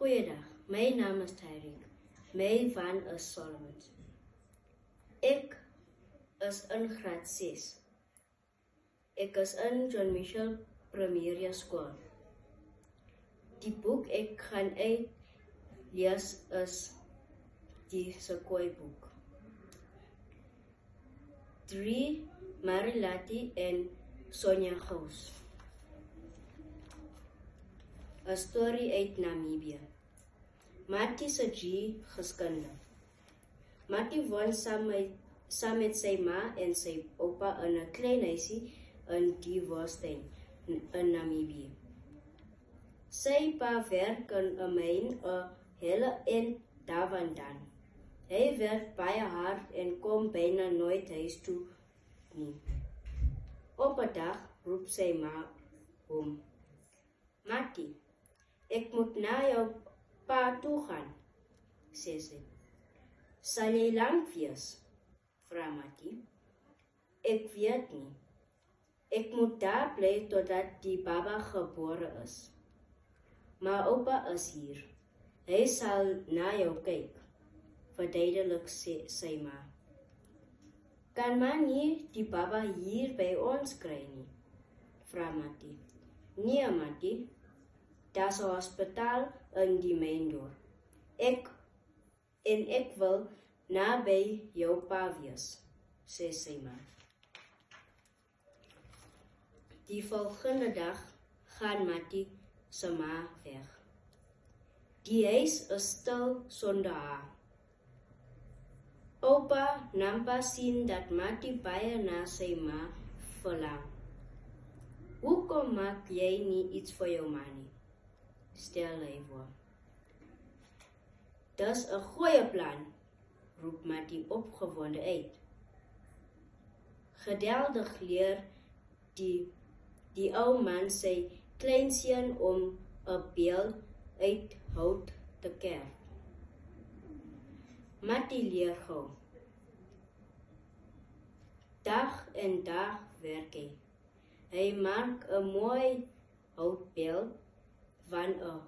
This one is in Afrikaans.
Goeiedag, my naam is Tyreek. My van is Solomon. Ek is in graad 6. Ek is in John Michel Primaria School. Die boek ek gaan uitlees is die Sequoia boek. 3 Marilati en Sonja Gous. 'n storie uit Namibië. Mati se G geskunde. Mati woon saam met sy ma en sy oupa in 'n klein huisie in die woestyn in Namibië. Sy pa werk in 'n myn 'n hele en daarvandaan. Hy werk baie hard en kom byna nooit huis toe nie. Op 'n dag roep sy ma hom. Mati, ek moet na jou pa toe gaan, sê sy. Sal jy lank wees? Vra Mati. Ek weet nie. Ek moet daar bly totdat die baba gebore is. Maar oupa is hier. Hy sal na jou kyk, verduidelik sy ma. Kan man nie die baba hier by ons kry nie? Vra Mati. Nee, Mati. Daar's 'n hospitaal in die myndorp. Ek wil naby jou pa wees, sê sy ma. Die volgende dag gaan Mati se ma weg. Die huis is stil sonder haar. Oupa Nampa sien dat Mati baie na sy ma verlang. Hoekom maak jy nie iets vir jou ma nie? Stel hy voor. Dis 'n goeie plan, roep Mati opgewonde uit. Geduldig leer die ou man sy kleinseun om 'n beeld uit hout te kerf. Mati leer gou. Dag en dag werk hy. Hy maak 'n mooi houtbeeld van 'n